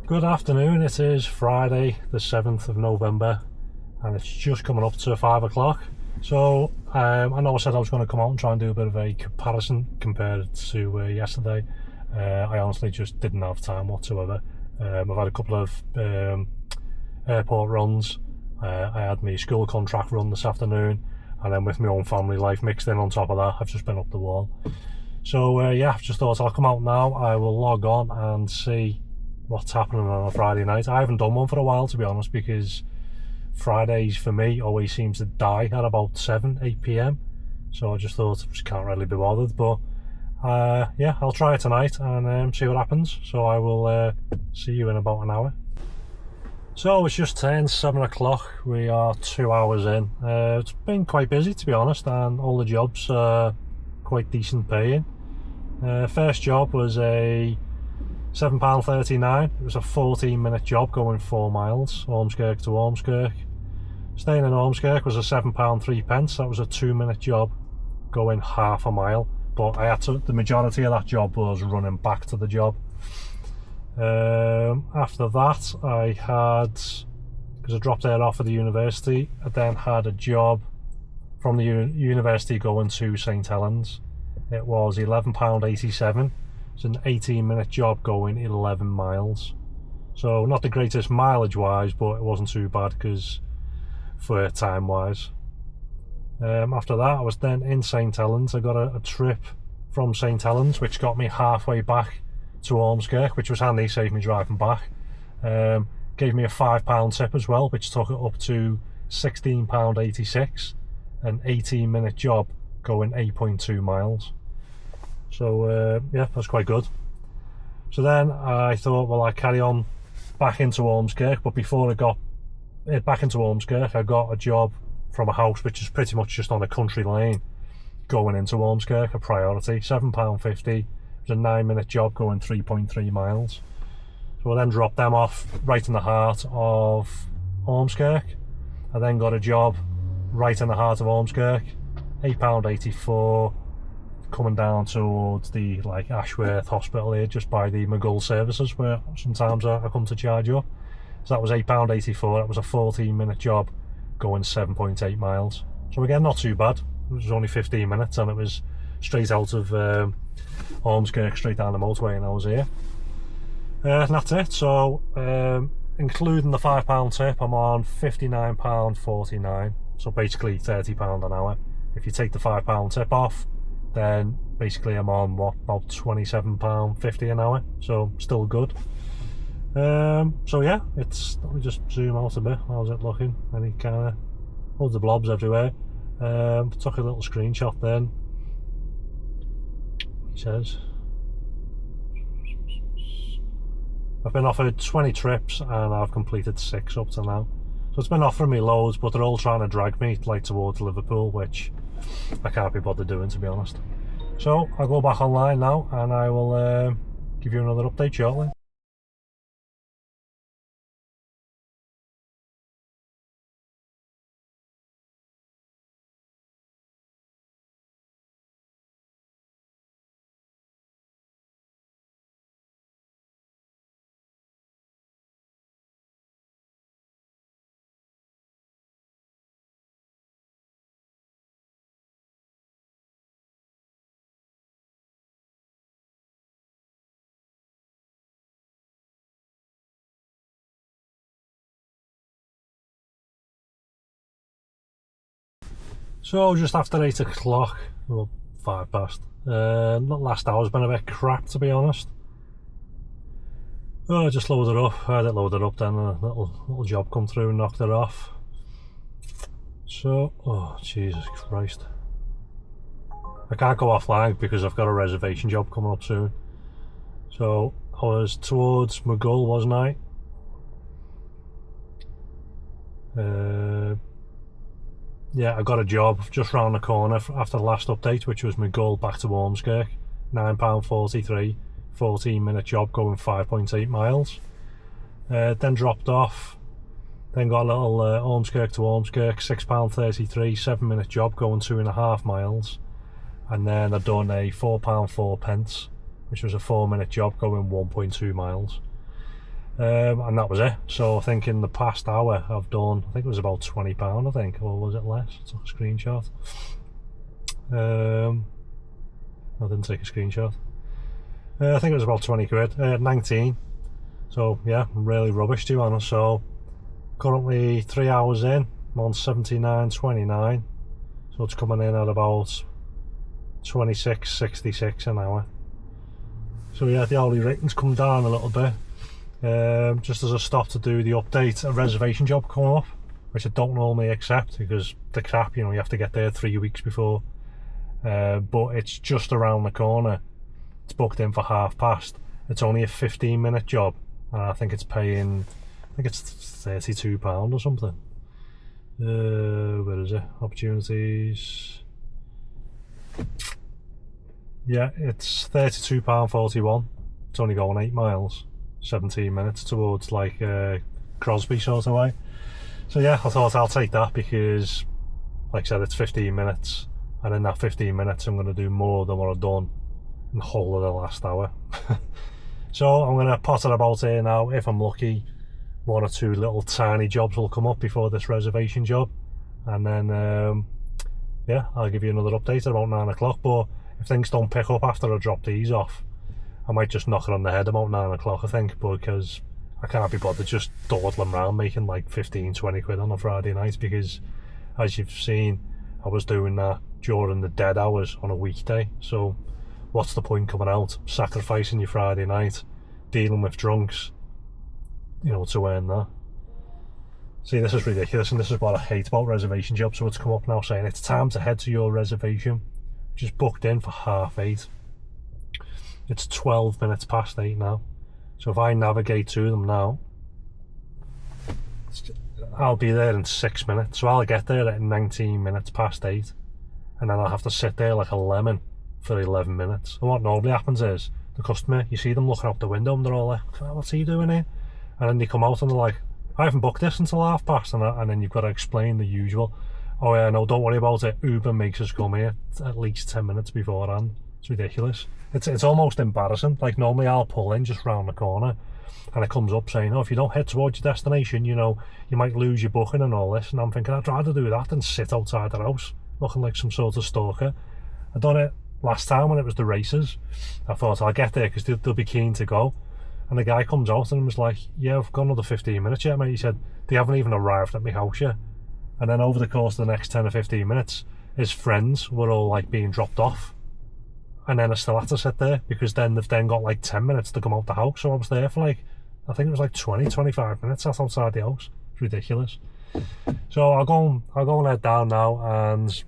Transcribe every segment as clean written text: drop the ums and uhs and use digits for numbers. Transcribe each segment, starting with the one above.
Good afternoon, it is Friday the 7th of November and it's just coming up to 5 o'clock. So I know I said I was going to come out and try and do a bit of a comparison compared to yesterday. I honestly just didn't have time whatsoever. I've had a couple of airport runs. I had my school contract run this afternoon, and then with my own family life mixed in on top of that, I've just been up the wall. So yeah, I've just thought I'll come out now. I will log on and see what's happening on a Friday night. I haven't done one for a while, to be honest, because Fridays for me always seems to die at about 8 p.m. So I just thought I just can't really be bothered. But yeah, I'll try it tonight and see what happens. So I will see you in about an hour. So it's just turned 7 o'clock. We are 2 hours in. It's been quite busy, to be honest, and all the jobs are quite decent paying. First job was a £7.39. It was a 14-minute job going 4 miles, Ormskirk to Ormskirk. Staying in Ormskirk was a £7.03. That was a 2-minute job going half a mile. But I had to, the majority of that job was running back to the job. After that, I had, because I dropped there off at the university, I then had a job from the university going to St Helens. It was £11.87. It's an 18-minute job going 11 miles. So not the greatest mileage wise, but it wasn't too bad because for time wise. After that, I was then in St Helens. I got a trip from St Helens, which got me halfway back to Ormskirk, which was handy, saved me driving back. Gave me a £5 tip as well, which took it up to £16.86. An 18-minute job going 8.2 miles. So yeah, that's quite good. So then I thought, well, I'd carry on back into Ormskirk, but before I got back into Ormskirk, I got a job from a house which is pretty much just on a country lane going into Ormskirk, a priority, £7.50. It was a 9-minute job going 3.3 miles. So I then dropped them off right in the heart of Ormskirk. I then got a job right in the heart of Ormskirk, £8.84, coming down towards the Ashworth Hospital here, just by the Maghull services, where sometimes I come to charge up. So that was £8.84. That was a 14-minute job going 7.8 miles. So again, not too bad. It was only 15 minutes and it was straight out of Ormskirk, straight down the motorway, and I was here. And that's it. So including the £5 tip, I'm on £59.49. So basically £30 an hour. If you take the £5 tip off, then basically I'm on what, about £27.50 an hour. So still good. So yeah, it's, let me just zoom out a bit. How's it looking? Any kind of loads of blobs everywhere. Took a little screenshot then. He says I've been offered 20 trips and I've completed 6 up to now. So it's been offering me loads, but they're all trying to drag me towards Liverpool, which I can't be bothered doing, to be honest. So I'll go back online now and I will give you another update shortly. So just after 8 o'clock, well 5 past, last hour's been a bit crap, to be honest. Oh, I just loaded up, I had it loaded up, then a little job come through and knocked it off. So, oh Jesus Christ. I can't go offline because I've got a reservation job coming up soon. So I was towards Maghull, wasn't I? Yeah, I got a job just round the corner after the last update, which was Maghull back to Ormskirk, £9.43, 14-minute job going 5.8 miles. Then dropped off, then got a little Ormskirk to Ormskirk, £6.33, 7-minute job going 2.5 miles. And then I'd done a £4.04, which was a 4-minute job going 1.2 miles. and that was it. So I think in the past hour I've done, I think it was about £20 I think, or was it less? I took a screenshot. I didn't take a screenshot. I think it was about 20 quid, 19. So yeah, really rubbish to be honest. So currently 3 hours in, I'm on 79.29. So it's coming in at about 26.66 an hour. So yeah, the hourly rating's come down a little bit. Just as I stopped to do the update, a reservation job come up, which I don't normally accept because the crap, you have to get there 3 weeks before. But it's just around the corner. It's booked in for past. It's only a 15-minute job, and I think it's paying, I think it's £32 or something. Where is it? Opportunities. Yeah, it's £32.41. It's only going 8 miles, 17 minutes towards like Crosby sort of way. So yeah, I thought I'll take that because, like I said, it's 15 minutes, and in that 15 minutes I'm going to do more than what I've done in the whole of the last hour. So I'm going to potter about here now. If I'm lucky, 1 or 2 little tiny jobs will come up before this reservation job, and then yeah, I'll give you another update at about 9 o'clock. But if things don't pick up after I drop these off, I might just knock it on the head about 9 o'clock I think, because I can't be bothered just dawdling around making like 15-20 quid on a Friday night, because as you've seen, I was doing that during the dead hours on a weekday. So what's the point coming out, sacrificing your Friday night, dealing with drunks, to earn that? See, this is ridiculous, and this is what I hate about reservation jobs. So it's come up now saying it's time to head to your reservation, which is booked in for 8:30. It's 12 minutes past 8 now. So if I navigate to them now, I'll be there in 6 minutes. So I'll get there at 19 minutes past 8, and then I'll have to sit there like a lemon for 11 minutes. And what normally happens is, the customer, you see them looking out the window and they're all like, what's he doing here? And then they come out and they're like, I haven't booked this until 8:30, and then you've got to explain the usual. Oh yeah, no, don't worry about it. Uber makes us come here at least 10 minutes beforehand. It's ridiculous. It's almost embarrassing. Like normally I'll pull in just round the corner, and it comes up saying, oh, if you don't head towards your destination, you might lose your booking and all this. And I'm thinking, I'd rather do that than sit outside the house looking like some sort of stalker. I done it last time when it was the races. I thought I'll get there because they'll be keen to go. And the guy comes out and was like, yeah, I've got another 15 minutes yet, mate. He said, they haven't even arrived at my house yet. And then over the course of the next 10 or 15 minutes, his friends were all like being dropped off. And then I still had to sit there because then they've then got like 10 minutes to come out the house. So I was there for like, I think it was like 20-25 minutes sat outside the house. It's ridiculous. So I'll go and head down now, and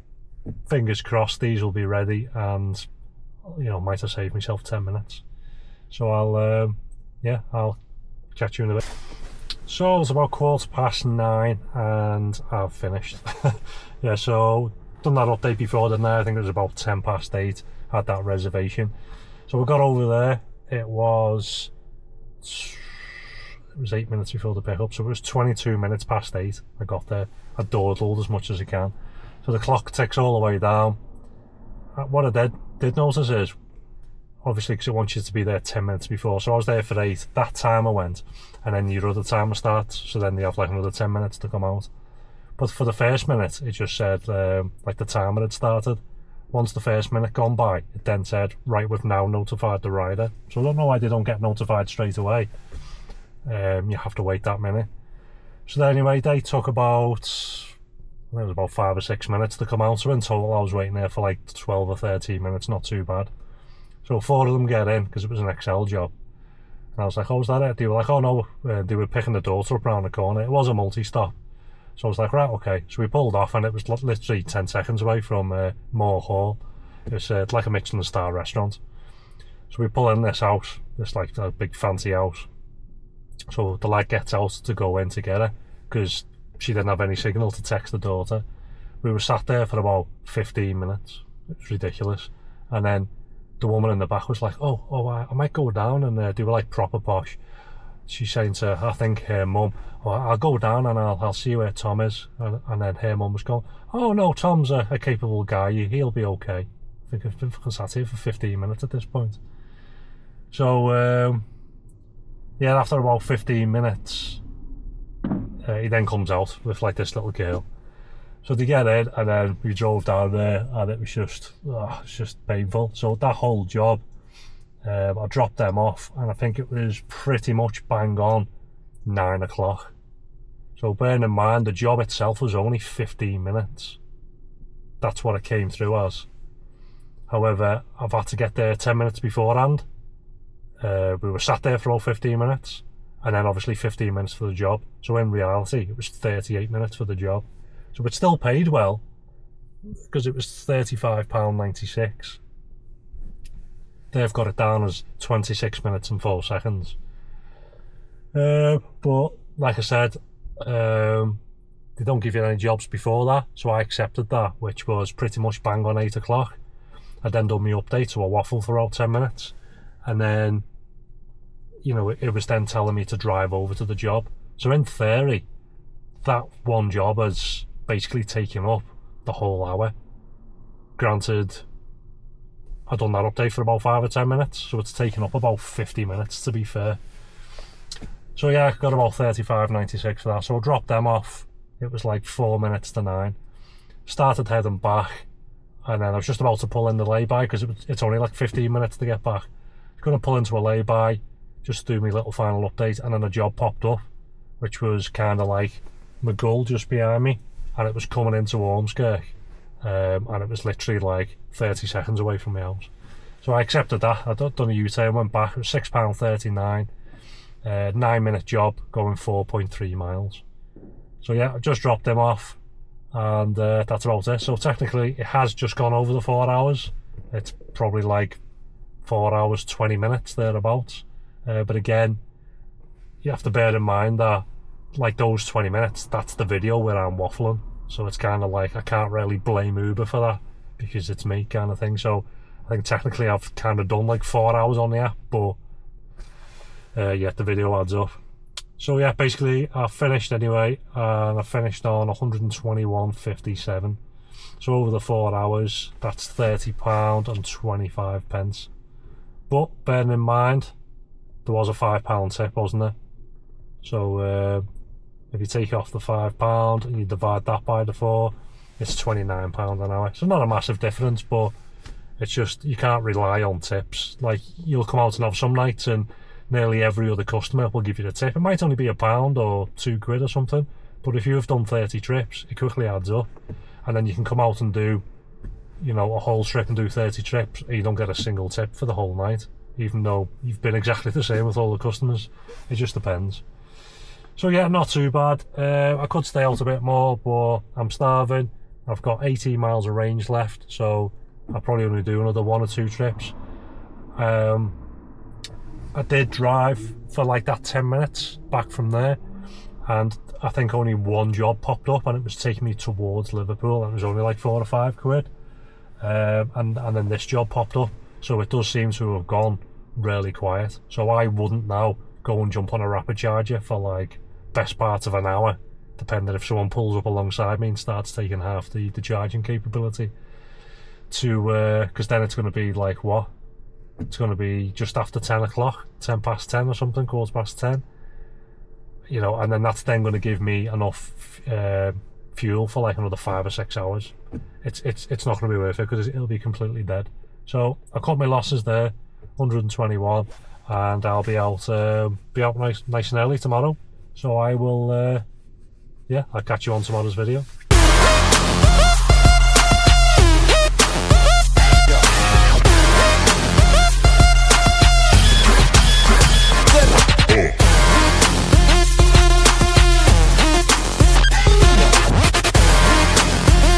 fingers crossed these will be ready, and might have saved myself 10 minutes. So I'll catch you in a bit. So it's about 9:15 and I've finished. Yeah, so done that update before, didn't I? I think it was about 8:10 at that reservation. So we got over there. It was 8 minutes before the pickup, so it was 22 minutes past 8 I got there. I dawdled as much as I can. So the clock ticks all the way down. What I did notice is, obviously because it wants you to be there 10 minutes before, so I was there for 8, that time I went, and then your other timer starts, so then you have like another 10 minutes to come out. But for the first minute it just said like the timer had started. Once the first minute gone by, it then said, right, we've now notified the rider. So I don't know why they don't get notified straight away. You have to wait that minute. So then anyway, they took about, I think it was about 5 or 6 minutes to come out. So in total I was waiting there for like 12 or 13 minutes, not too bad. So 4 of them get in because it was an XL job. And I was like, oh, is that it? They were like, oh no, they were picking the daughter up around the corner. It was a multi-stop. So I was like, right, okay. So we pulled off, and it was literally 10 seconds away from Maghull. It's like a Michelin star restaurant. So we pull in this house, this like a big fancy house. So the lad gets out to go in to get her because she didn't have any signal to text the daughter. We were sat there for about 15 minutes. It was ridiculous. And then the woman in the back was like, oh, I might go down, and they were like proper posh. She's saying to, I think her mum, oh, I'll go down and I'll see where Tom is. And then her mum was going, oh no, Tom's a capable guy, he'll be okay. I think I've been fucking sat here for 15 minutes at this point. So yeah, after about 15 minutes, he then comes out with like this little girl. So they get in, and then we drove down there, and it was just, it's just painful. So that whole job, I dropped them off, and I think it was pretty much bang on 9 o'clock. So bearing in mind, the job itself was only 15 minutes. That's what it came through as. However, I've had to get there 10 minutes beforehand. We were sat there for all 15 minutes, and then obviously 15 minutes for the job. So in reality, it was 38 minutes for the job. So it still paid well, because it was £35.96. They've got it down as 26 minutes and 4 seconds. But like I said, they don't give you any jobs before that, so I accepted that, which was pretty much bang on 8 o'clock. I then done my update, so I waffled for about 10 minutes, and then, you know, it was then telling me to drive over to the job. So in theory, that one job has basically taken up the whole hour. Granted, I've done that update for about 5 or 10 minutes, so it's taken up about 50 minutes, to be fair. So yeah, I got about £35.96 for that, so I dropped them off. It was like 4 minutes to 9. Started heading back, and then I was just about to pull in the lay-by, because it's only like 15 minutes to get back. I was going to pull into a lay-by, just do my little final update, and then a job popped up, which was kind of like Maghull just behind me, and it was coming into Ormskirk, and it was literally like 30 seconds away from my house. So I accepted that. I'd done a U-turn, went back. It was £6.39, 9-minute job going 4.3 miles. So yeah, I just dropped them off, and that's about it. So technically it has just gone over the 4 hours. It's probably like 4 hours 20 minutes thereabouts. But again, you have to bear in mind that like those 20 minutes, that's the video where I'm waffling. So it's kind of like I can't really blame Uber for that, because it's me kind of thing. So I think technically I've kind of done like 4 hours on the app, but yeah, the video adds up. So yeah, basically I finished anyway, and I finished on 121.57. So over the 4 hours, that's £30.25. But bearing in mind, there was a £5 tip, wasn't there? So if you take off the £5 and you divide that by the 4, it's £29 an hour. So not a massive difference, but it's just, you can't rely on tips. Like, you'll come out and have some nights and nearly every other customer will give you the tip. It might only be £1 or £2 or something, but if you've done 30 trips, it quickly adds up. And then you can come out and do, you know, a whole trip and do 30 trips, and you don't get a single tip for the whole night, even though you've been exactly the same with all the customers. It just depends. So yeah, not too bad. I could stay out a bit more, but I'm starving. I've got 18 miles of range left, so I'll probably only do another 1 or 2 trips. I did drive for like that 10 minutes back from there, and I think only one job popped up, and it was taking me towards Liverpool, and it was only like £4 or £5. And then this job popped up, so it does seem to have gone really quiet. So I wouldn't now go and jump on a rapid charger for like best part of an hour, depending if someone pulls up alongside me and starts taking half the charging capability, to because then it's going to be like, what, it's going to be just after 10 o'clock, 10 past 10 or something, quarter past 10, you know, and then that's then going to give me enough fuel for like another 5 or 6 hours. It's not going to be worth it, because it'll be completely dead. So I cut my losses there, 121, and I'll be out nice and early tomorrow. So I will yeah, I'll catch you on tomorrow's video.